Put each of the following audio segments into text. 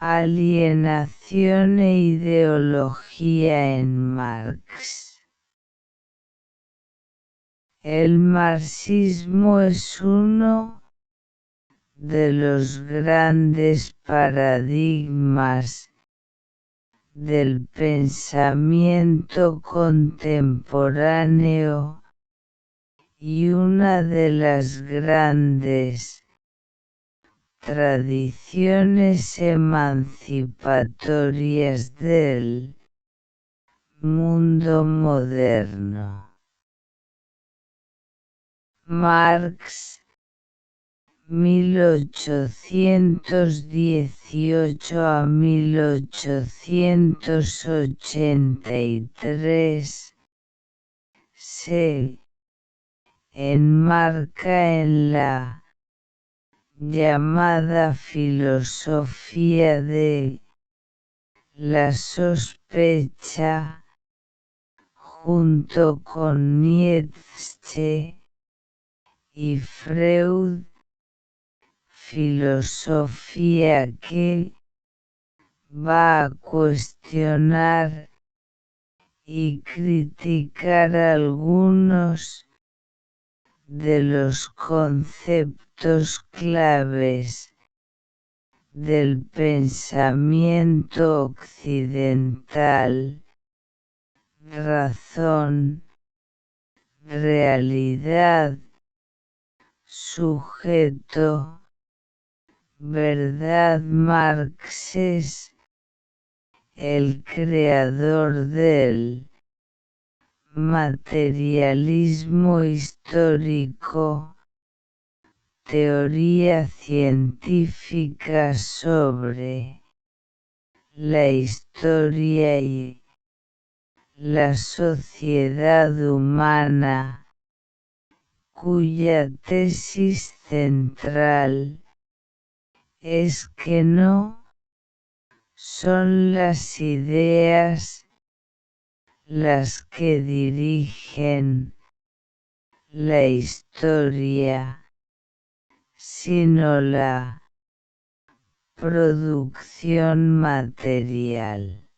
Alienación e ideología en Marx. El marxismo es uno de los grandes paradigmas del pensamiento contemporáneo y una de las grandes tradiciones emancipatorias del mundo moderno. Marx, 1818 a 1883, se enmarca en la llamada filosofía de la sospecha, junto con Nietzsche y Freud, filosofía que va a cuestionar y criticar algunos de los conceptos claves del pensamiento occidental: razón, realidad, sujeto, verdad. Marx es el creador del materialismo histórico, teoría científica sobre la historia y la sociedad humana, cuya tesis central es que no son las ideas las que dirigen la historia, sino la producción material.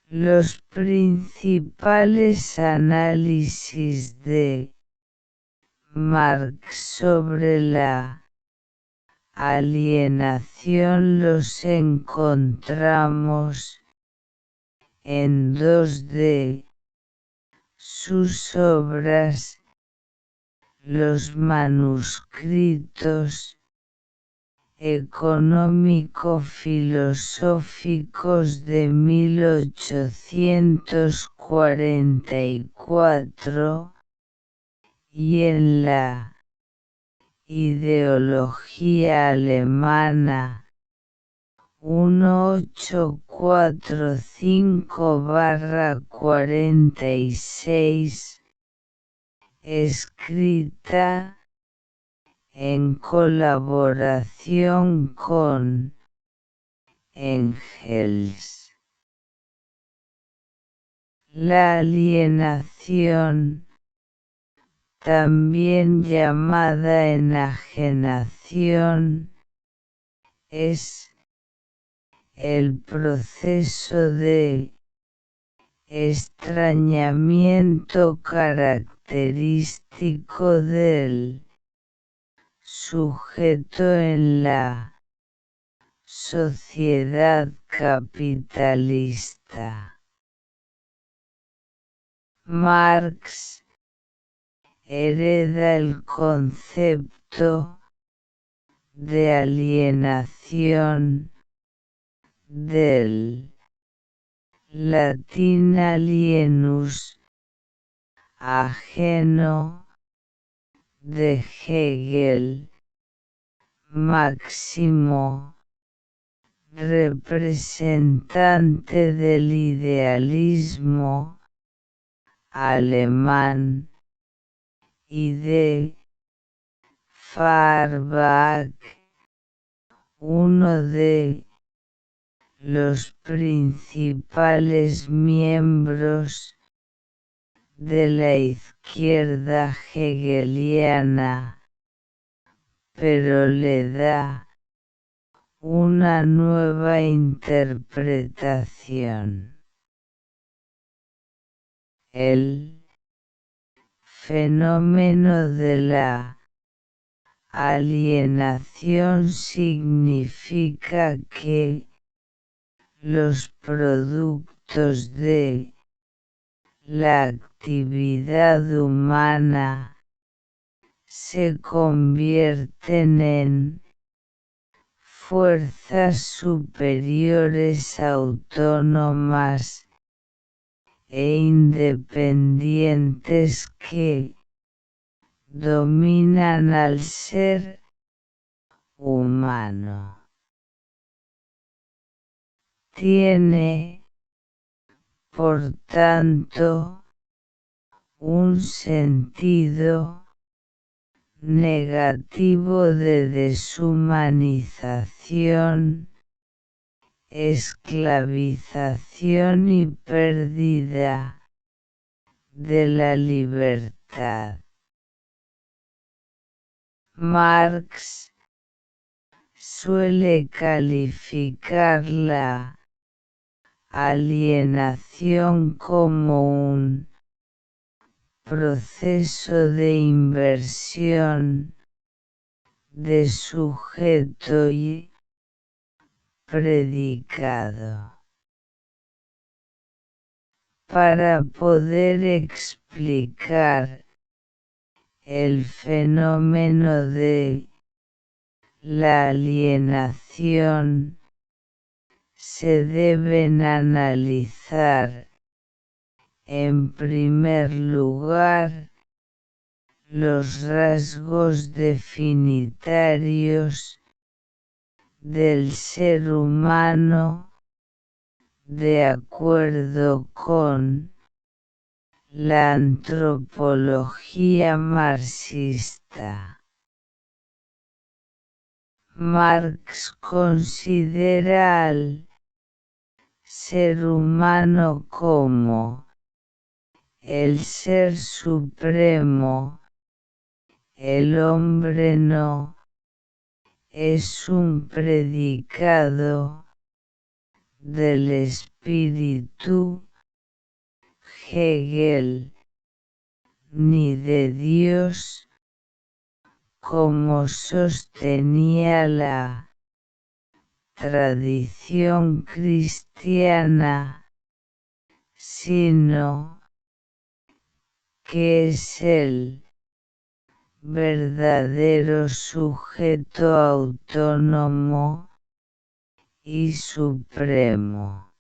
Los principales análisis de Marx sobre la alienación los encontramos en dos de sus obras, los manuscritos económico-filosóficos de 1844 y en la ideología alemana 1845-46, escrita en colaboración con Engels. La alienación, también llamada enajenación, es el proceso de extrañamiento característico del sujeto en la sociedad capitalista. Marx hereda el concepto de alienación del latín alienus, ajeno, de Hegel. Máximo representante del idealismo alemán, y de Feuerbach, uno de los principales miembros de la izquierda hegeliana, pero le da una nueva interpretación. El fenómeno de la alienación significa que los productos de la actividad humana se convierten en fuerzas superiores autónomas e independientes que dominan al ser humano. Tiene, por tanto, un sentido negativo de deshumanización, esclavización y pérdida de la libertad. Marx suele calificar la alienación como un proceso de inversión de sujeto y predicado. Para poder explicar el fenómeno de la alienación, se deben analizar, en primer lugar, los rasgos definitarios del ser humano de acuerdo con la antropología marxista. Marx considera al ser humano como el ser supremo. El hombre no es un predicado del espíritu, Hegel, ni de Dios, como sostenía la tradición cristiana, sino que es el verdadero sujeto autónomo y supremo.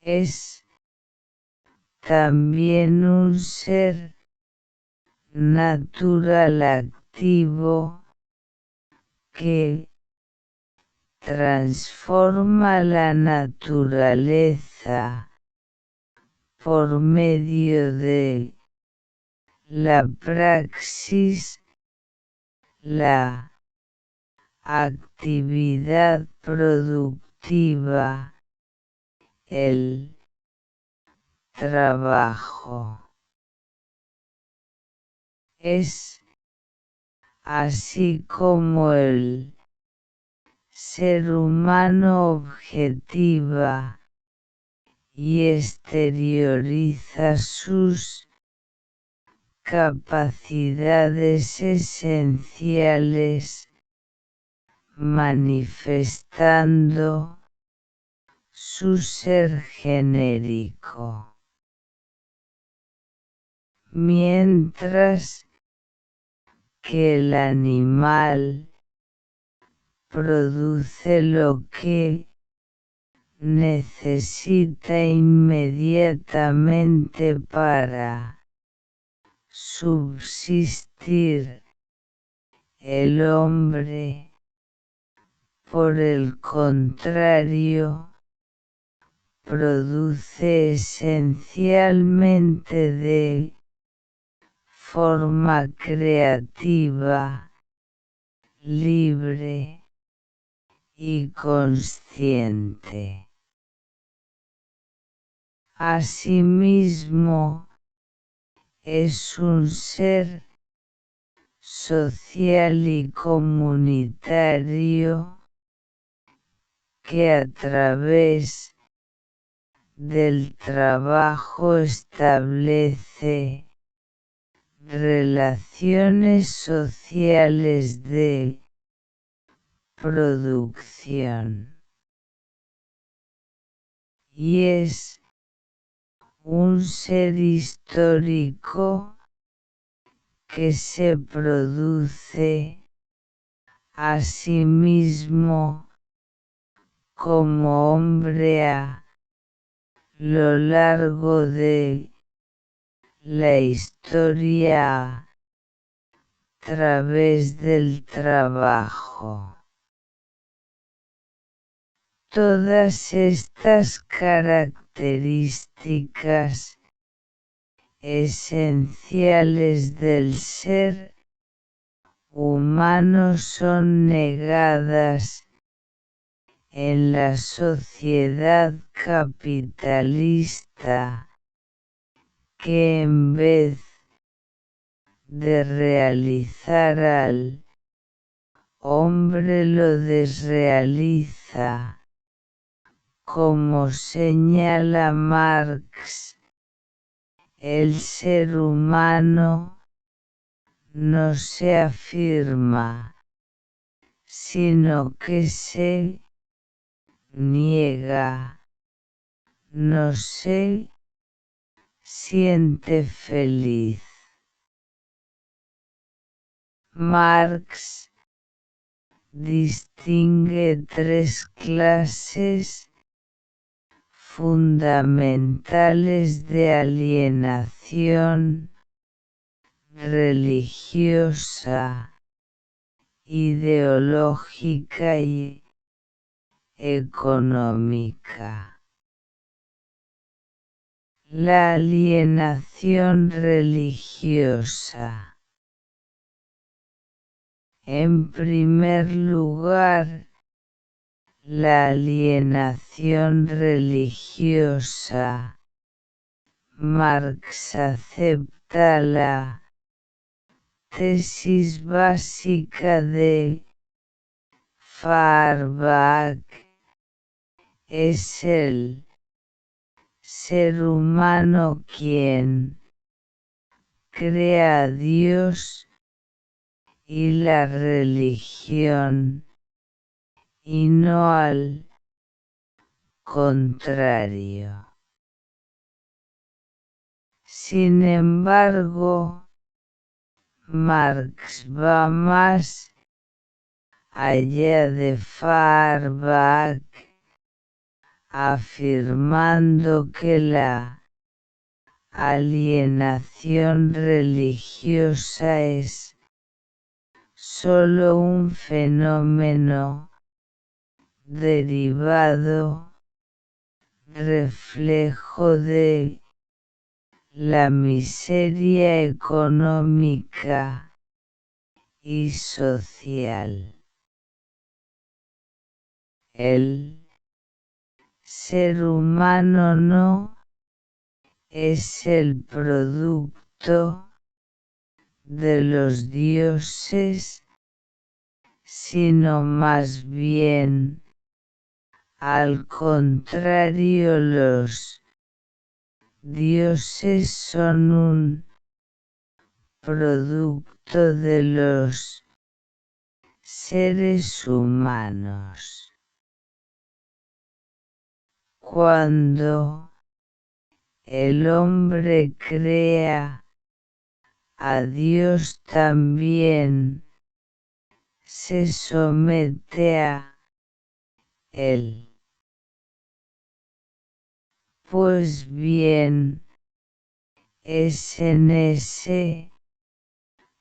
Es también un ser natural activo que transforma la naturaleza por medio de la praxis, la actividad productiva, el trabajo. Es así como el ser humano objetiva y exterioriza sus capacidades esenciales, manifestando su ser genérico. Mientras que el animal produce lo que necesita inmediatamente para subsistir. El hombre, por el contrario, produce esencialmente de forma creativa, libre y consciente. Asimismo, es un ser social y comunitario que a través del trabajo establece relaciones sociales de producción. Y es un ser histórico que se produce a sí mismo como hombre a lo largo de la historia a través del trabajo. Todas estas características esenciales del ser humano son negadas en la sociedad capitalista, que en vez de realizar al hombre lo desrealiza, como señala Marx. El ser humano no se afirma, sino que se niega, no se siente feliz. Marx distingue tres clases fundamentales de alienación: religiosa, ideológica y económica. La alienación religiosa. En primer lugar, la alienación religiosa. Marx acepta la tesis básica de Feuerbach: es el ser humano quien crea a Dios y la religión, y no al contrario. Sin embargo, Marx va más allá de Feuerbach, afirmando que la alienación religiosa es solo un fenómeno derivado, reflejo de la miseria económica y social. El ser humano no es el producto de los dioses, sino más bien, al contrario, los dioses son un producto de los seres humanos. Cuando el hombre crea a Dios, también se somete a él. Pues bien, es en ese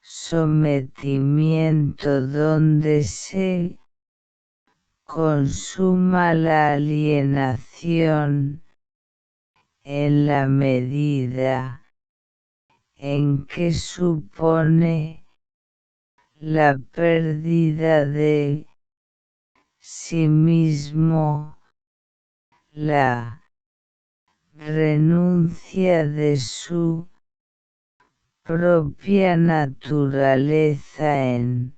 sometimiento donde se consuma la alienación, en la medida en que supone la pérdida de sí mismo, la renuncia de su propia naturaleza en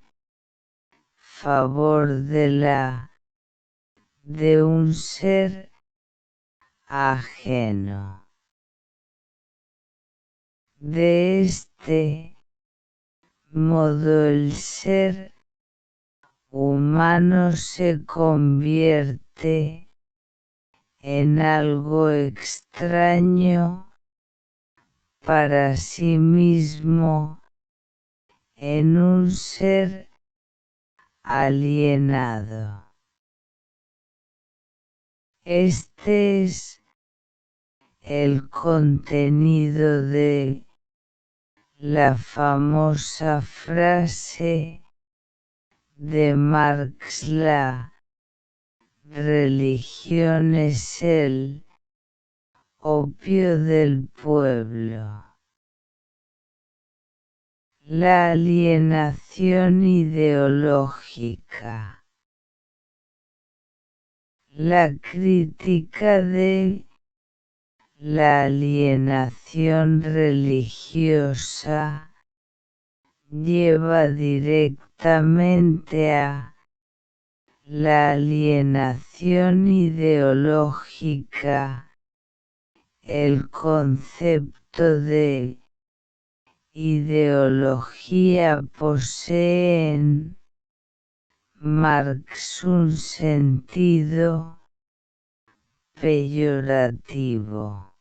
favor de un ser ajeno. De este modo el ser humano se convierte en algo extraño para sí mismo, en un ser alienado. Este es el contenido de la famosa frase de Marx: la religión es el opio del pueblo. La alienación ideológica. La crítica de la alienación religiosa lleva directamente a la alienación ideológica. El concepto de ideología posee en Marx un sentido peyorativo.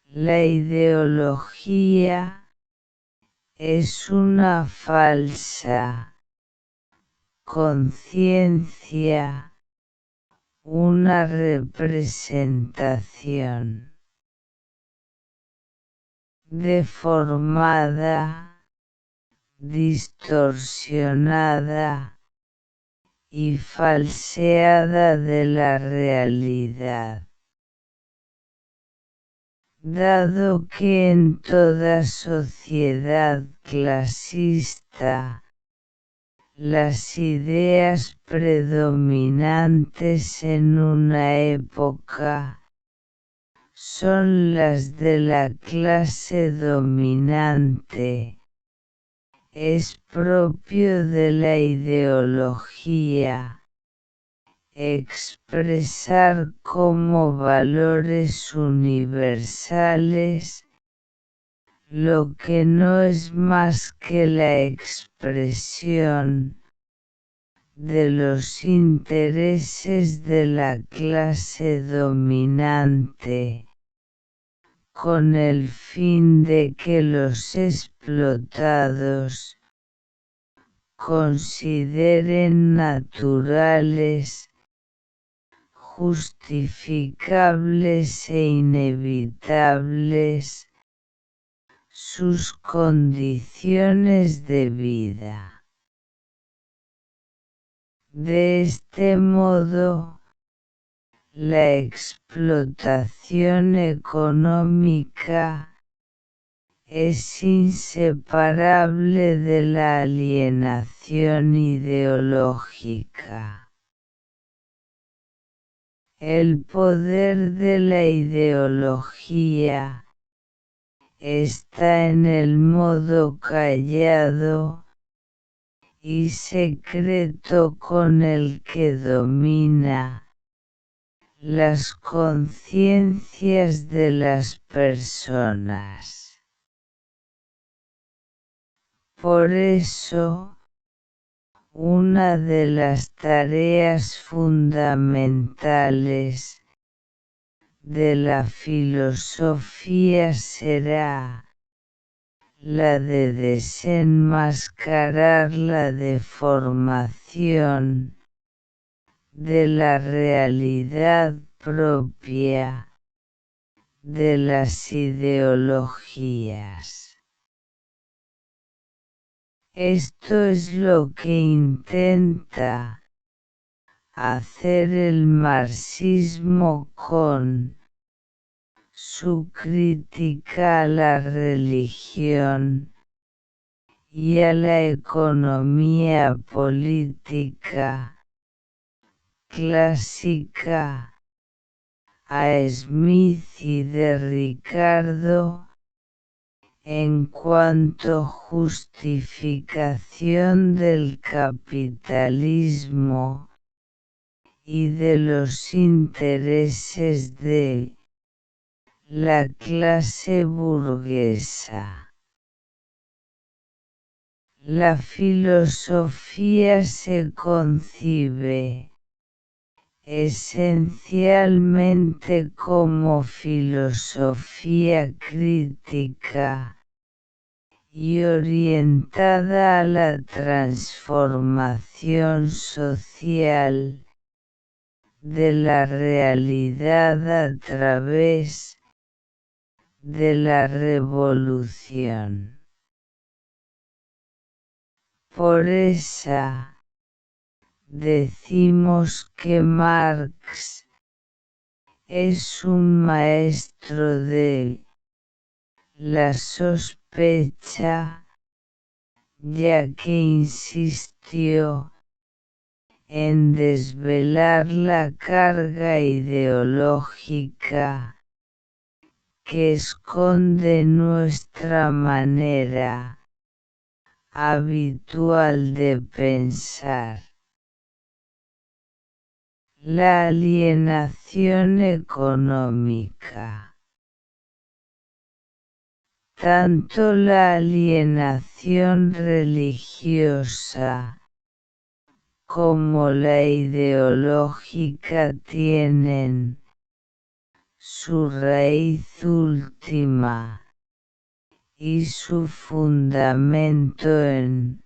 La ideología es una falsa conciencia, una representación deformada, distorsionada y falseada de la realidad. Dado que en toda sociedad clasista las ideas predominantes en una época son las de la clase dominante, es propio de la ideología expresar como valores universales lo que no es más que la expresión de los intereses de la clase dominante, con el fin de que los explotados consideren naturales, justificables e inevitables sus condiciones de vida. De este modo, la explotación económica es inseparable de la alienación ideológica. El poder de la ideología está en el modo callado y secreto con el que domina las conciencias de las personas. Por eso, una de las tareas fundamentales de la filosofía será la de desenmascarar la deformación de la realidad propia de las ideologías. Esto es lo que intenta hacer el marxismo con su crítica a la religión y a la economía política clásica, a Smith y de Ricardo en cuanto justificación del capitalismo y de los intereses de la clase burguesa. La filosofía se concibe esencialmente como filosofía crítica y orientada a la transformación social de la realidad a través de la revolución. Por esa, decimos que Marx es un maestro de la sospecha, ya que insistió en desvelar la carga ideológica que esconde nuestra manera habitual de pensar. La alienación económica. Tanto la alienación religiosa como la ideológica tienen su raíz última y su fundamento en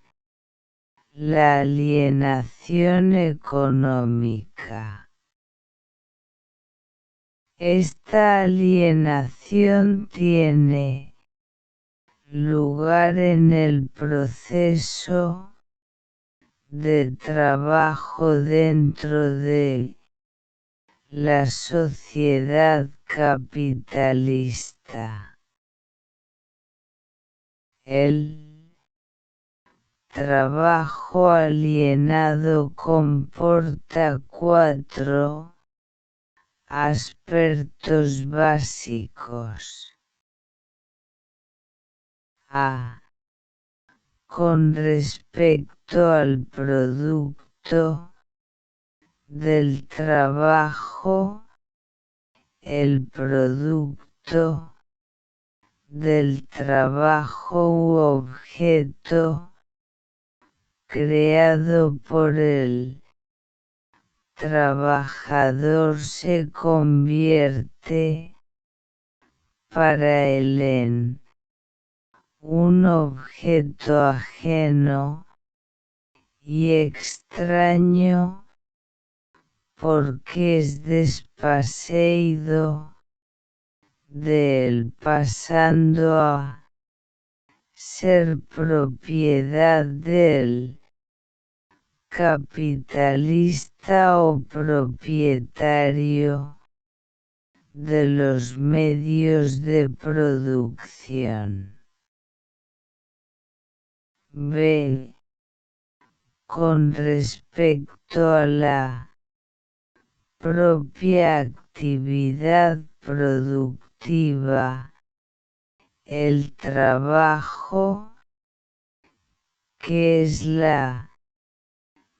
la alienación económica. Esta alienación tiene lugar en el proceso de trabajo dentro de la sociedad capitalista. El trabajo alienado comporta 4 aspectos básicos. A. Con respecto al producto del trabajo, el producto del trabajo u objeto creado por el trabajador se convierte para él en un objeto ajeno y extraño porque es desposeído de él, pasando a ser propiedad del capitalista o propietario de los medios de producción. B. Con respecto a la propia actividad productiva, el trabajo, que es la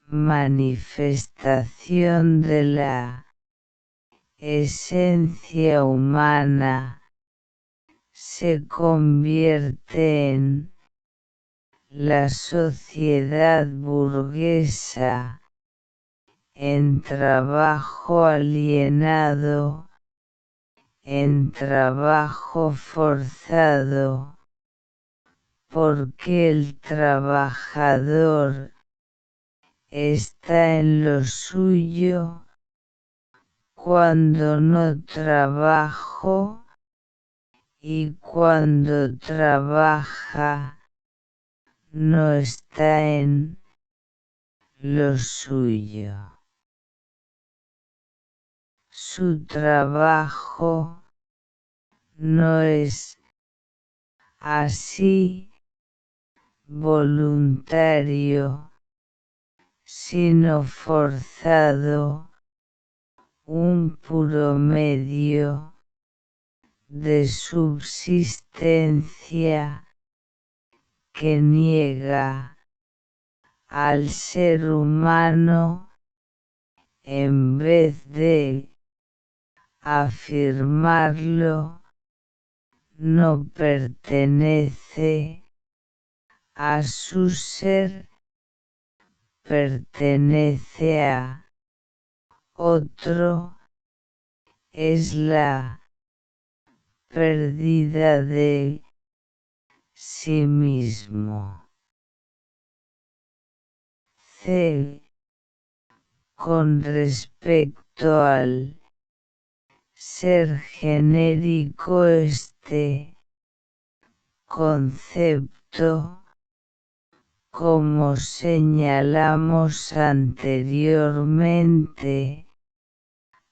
manifestación de la esencia humana, se convierte en la sociedad burguesa en trabajo alienado, en trabajo forzado, porque el trabajador está en lo suyo cuando no trabajo y cuando trabaja no está en lo suyo. Su trabajo no es así voluntario, sino forzado, un puro medio de subsistencia que niega al ser humano en vez de afirmarlo, no pertenece a su ser, pertenece a otro, es la pérdida de sí mismo. C. Con respecto al ser genérico, este concepto, como señalamos anteriormente,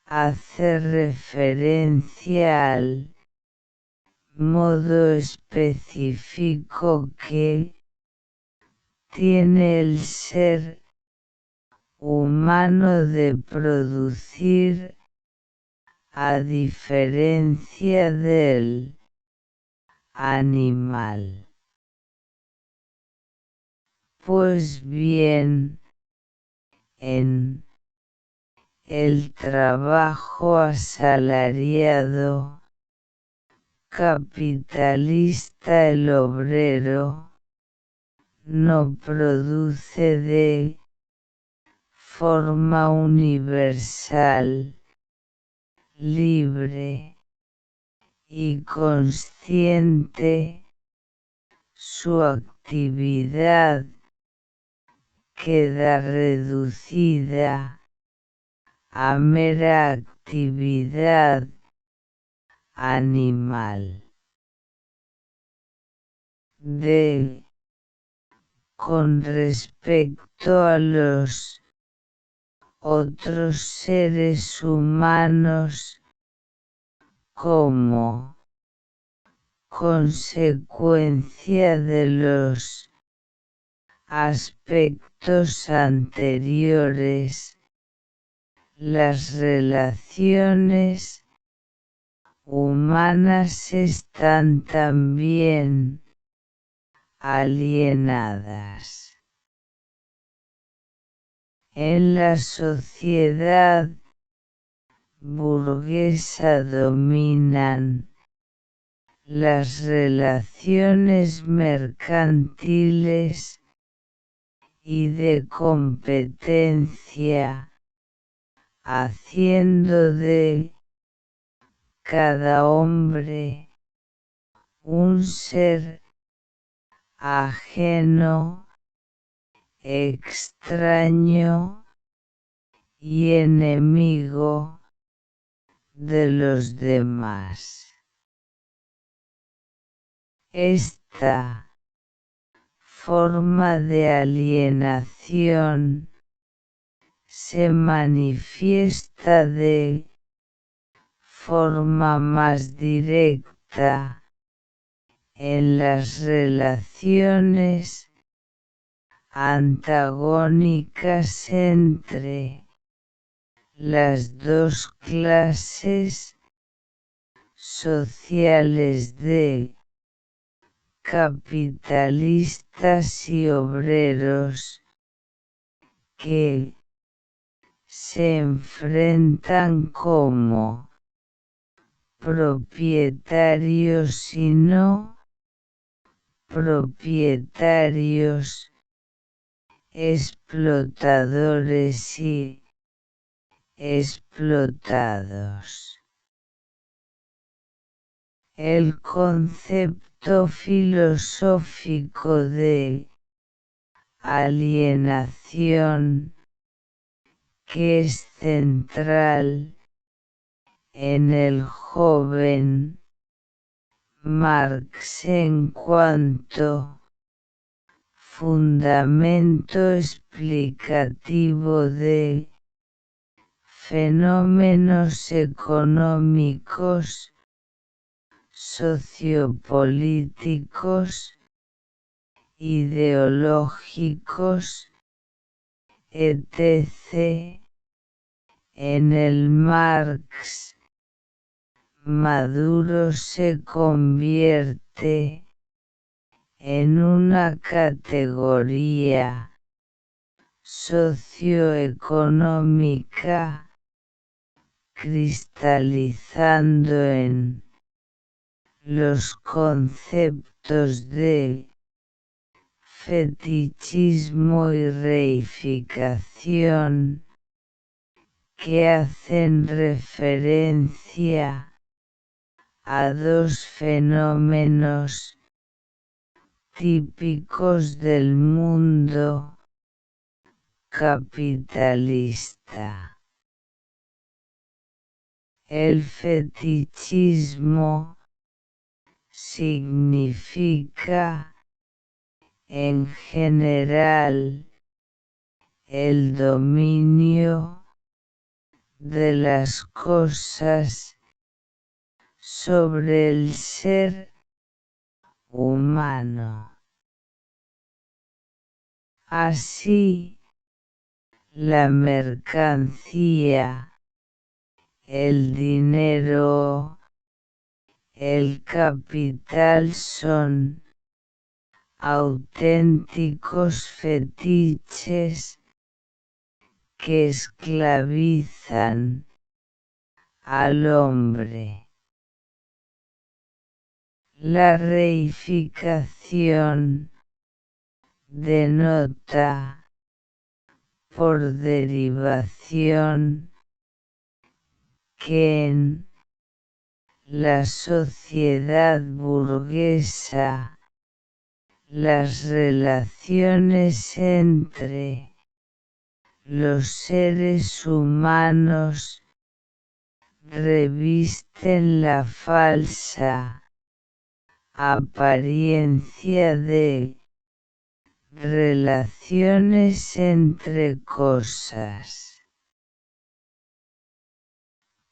hace referencia al modo específico que tiene el ser humano de producir, a diferencia del animal. Pues bien, en el trabajo asalariado capitalista, el obrero no produce de forma universal, libre y consciente. Su actividad queda reducida a mera actividad animal. D. Con respecto a los otros seres humanos, como consecuencia de los aspectos anteriores, las relaciones humanas están también alienadas. En la sociedad burguesa dominan las relaciones mercantiles y de competencia, haciendo de cada hombre un ser ajeno, extraño y enemigo de los demás. Esta forma de alienación se manifiesta de forma más directa en las relaciones antagónicas entre las dos clases sociales de capitalistas y obreros, que se enfrentan como propietarios y no propietarios, explotadores y explotados. El concepto filosófico de alienación, que es central en el joven Marx en cuanto fundamento explicativo de fenómenos económicos, sociopolíticos, ideológicos, etc. En el Marx maduro se convierte en una categoría socioeconómica, cristalizando en los conceptos de fetichismo y reificación, que hacen referencia a dos fenómenos típicos del mundo capitalista. El fetichismo significa, en general, el dominio de las cosas sobre el ser humano. Así, la mercancía, el dinero, el capital son auténticos fetiches que esclavizan al hombre. La reificación denota, por derivación, que en la sociedad burguesa las relaciones entre los seres humanos revisten la falsa apariencia de relaciones entre cosas.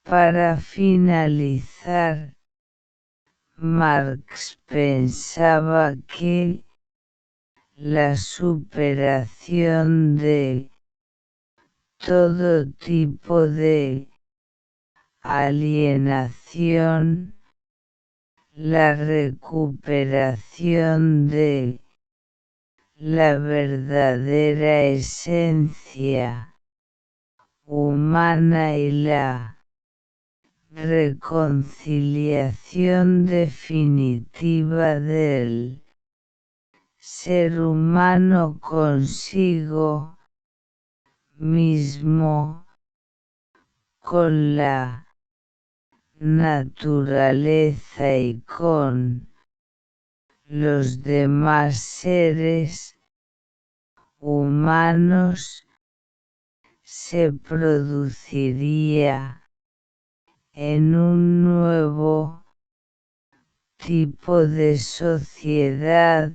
Para finalizar, Marx pensaba que la superación de todo tipo de alienación, la recuperación de la verdadera esencia humana y la reconciliación definitiva del ser humano consigo mismo, con la naturaleza y con los demás seres humanos, se produciría en un nuevo tipo de sociedad,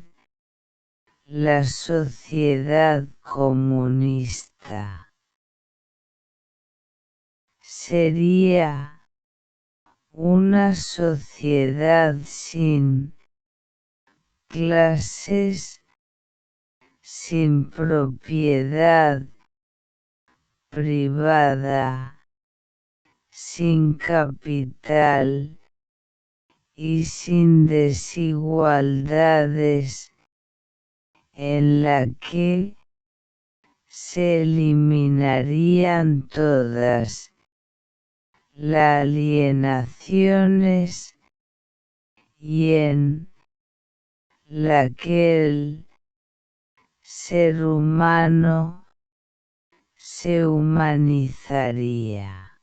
la sociedad comunista. Sería una sociedad sin clases, sin propiedad privada, sin capital y sin desigualdades, en la que se eliminarían todas las alienaciones y en la que el ser humano se humanizaría.